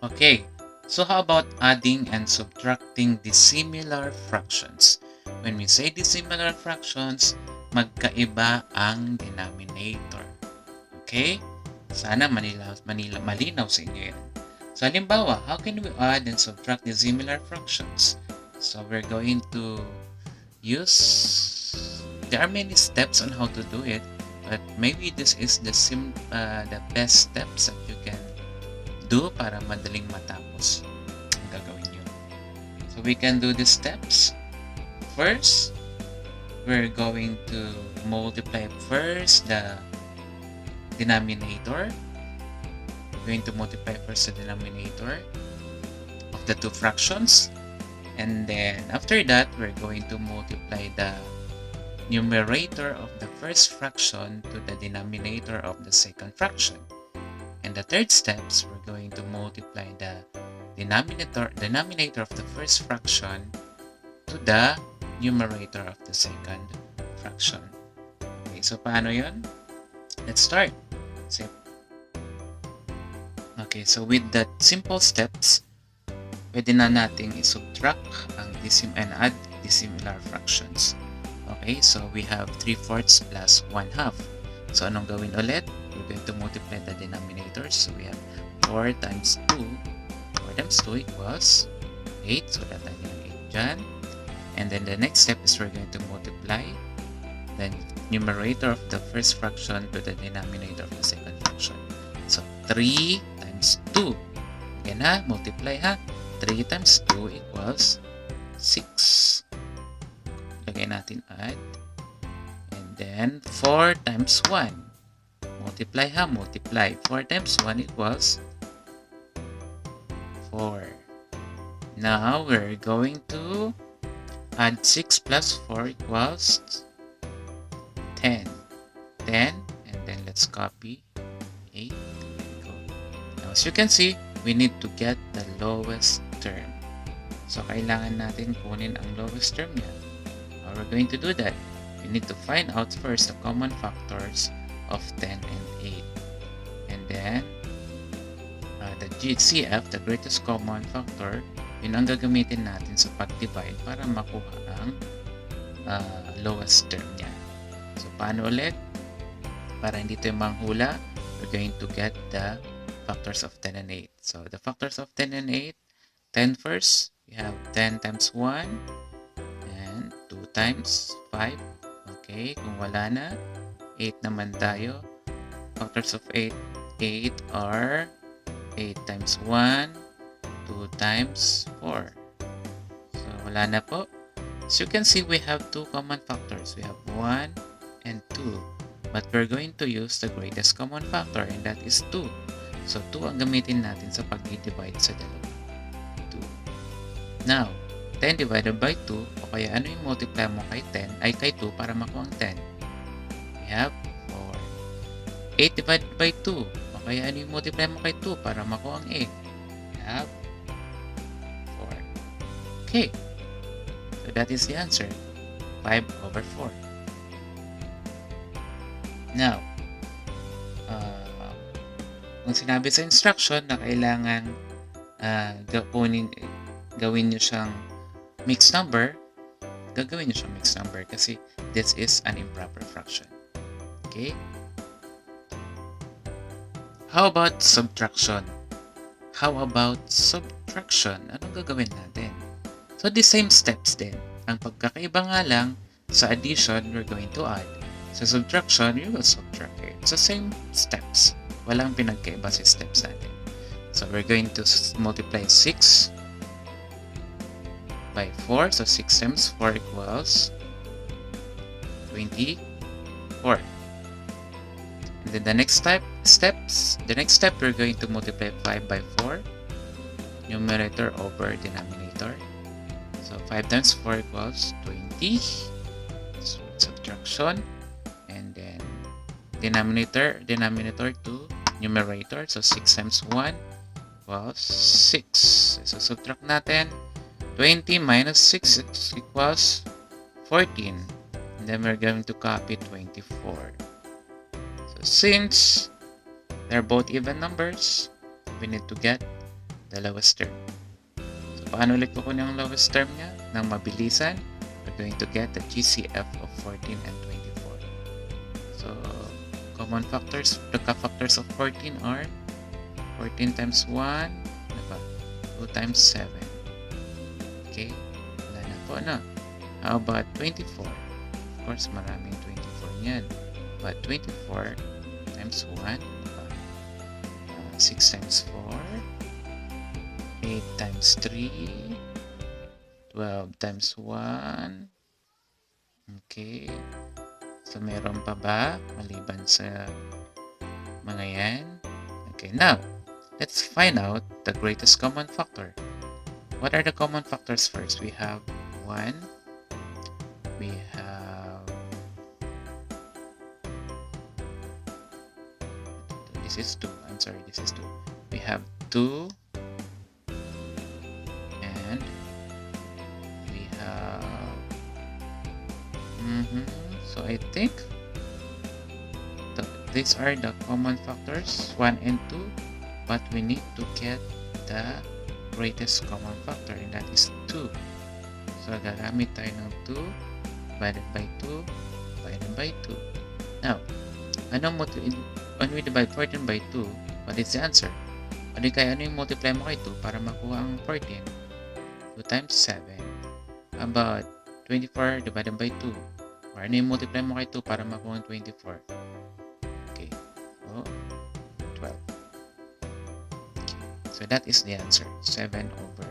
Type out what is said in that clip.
Okay, so how about adding and subtracting dissimilar fractions? When we say dissimilar fractions, magkaiba ang denominator. Okay? Sana malinaw sa inyo yan. So halimbawa, how can we add and subtract dissimilar fractions? So we're going to use, there are many steps on how to do it, but maybe this is the best steps that you can do para madaling matapos ang gagawin nyo. So we can do the steps. First, we're going to multiply first the denominator. We're going to multiply first the denominator of the two fractions. And then after that, we're going to multiply the numerator of the first fraction to the denominator of the second fraction. And the third steps, we're going to multiply the denominator of the first fraction to the numerator of the second fraction. Okay, so paano yun? Let's start. Okay, so with that simple steps, pwede na nating i-subtract ang and add dissimilar fractions. Okay, so we have 3/4 plus 1/2. So anong gawin ulit? We're going to multiply the denominators. So we have 4 times 2. 4 times 2 equals 8. So that natin ang 8 dyan. And then the next step is we're going to multiply the numerator of the first fraction to the denominator of the second fraction. So 3 times 2. Again ha, multiply ha. 3 times 2 equals 6. Lagay natin add. And then 4 times 1. Multiply ha, multiply. 4 times 1 equals 4. Now we're going to add 6 plus 4 equals 10. 10, and then let's copy 8. Now as you can see, we need to get the lowest term. So kailangan natin kunin ang lowest term niya. How we're going to do that? We need to find out first the common factors of 10 and 8. And then, the GCF, the greatest common factor, yun ang gagamitin natin sa pag-divide para makuha ang lowest term niya. So, paano ulit? Para hindi tayo manghula, we're going to get the factors of 10 and 8. So, the factors of 10 and 8, 10 first, we have 10 times 1, and 2 times 5. Okay, kung wala na, 8 naman tayo. Factors of 8, 8 are 8 times 1, 2 times 4. So, wala na po. As you can see, we have two common factors. We have 1 and 2. But we're going to use the greatest common factor, and that is 2. So, 2 ang gamitin natin sa pag-divide sa dalawa. 2. Now, 10 divided by 2, o kaya ano yung multiply mo kay 10, ay kay 2 para makuha ang 10. We have 4. 8 divided by 2, o kaya ano yung multiply mo kay 2 para makuha ang 8. We have 4. Okay. So that is the answer. 5/4. Now, kung sinabi sa instruction na kailangan gawin nyo siyang mixed number, gagawin nyo siyang mixed number kasi this is an improper fraction. Okay? How about subtraction? How about subtraction? Anong gagawin natin? So, the same steps din. Ang pagkakaiba nga lang, sa addition, we're going to add. Sa subtraction, we will subtract it. So, same steps. Walang pinagkaiba sa steps natin. So, we're going to multiply 6 by 4. So, 6 times 4 equals 24. And then the next step, we're going to multiply 5 by 4. Numerator over denominator. So, 5 times 4 equals 20. So, subtraction. And then, denominator to numerator. So, 6 times 1 equals 6. So, subtract natin. 20 minus 6 equals 14. And then, we're going to copy 24. So, since they're both even numbers, we need to get the lowest term. So, paano ulit kukunin ang lowest term niya? Nang mabilisan, we're going to get the GCF of 14 and 24. So, common factors, the factors of 14 are 14 times 1, ano ba? 2 times 7. Okay? Wala na po, ano? How about 24? Of course, maraming 24 niyan. But 24 times 1, ano ba? 6 times 4, 8 times 3, 12 times 1. Okay. So, meron pa ba maliban sa mga yan? Okay, now, let's find out the greatest common factor. What are the common factors first? We have 1. We have... This is 2. I'm sorry, this is 2. We have 2. And we have... So I think these are the common factors, 1 and 2. But we need to get the greatest common factor, and that is 2. So gagamit tayo ng 2 divided by 2 divided by 2. Now, when we divide 14 by 2, what is the answer? O di kaya ano yung multiply mo kay 2 para makuha ang 14? 2 times 7. About 24 divided by 2. Or ano yung multiply mo kay 2 para makuha ang 24? Okay. So, 12. Okay. So that is the answer. 7 over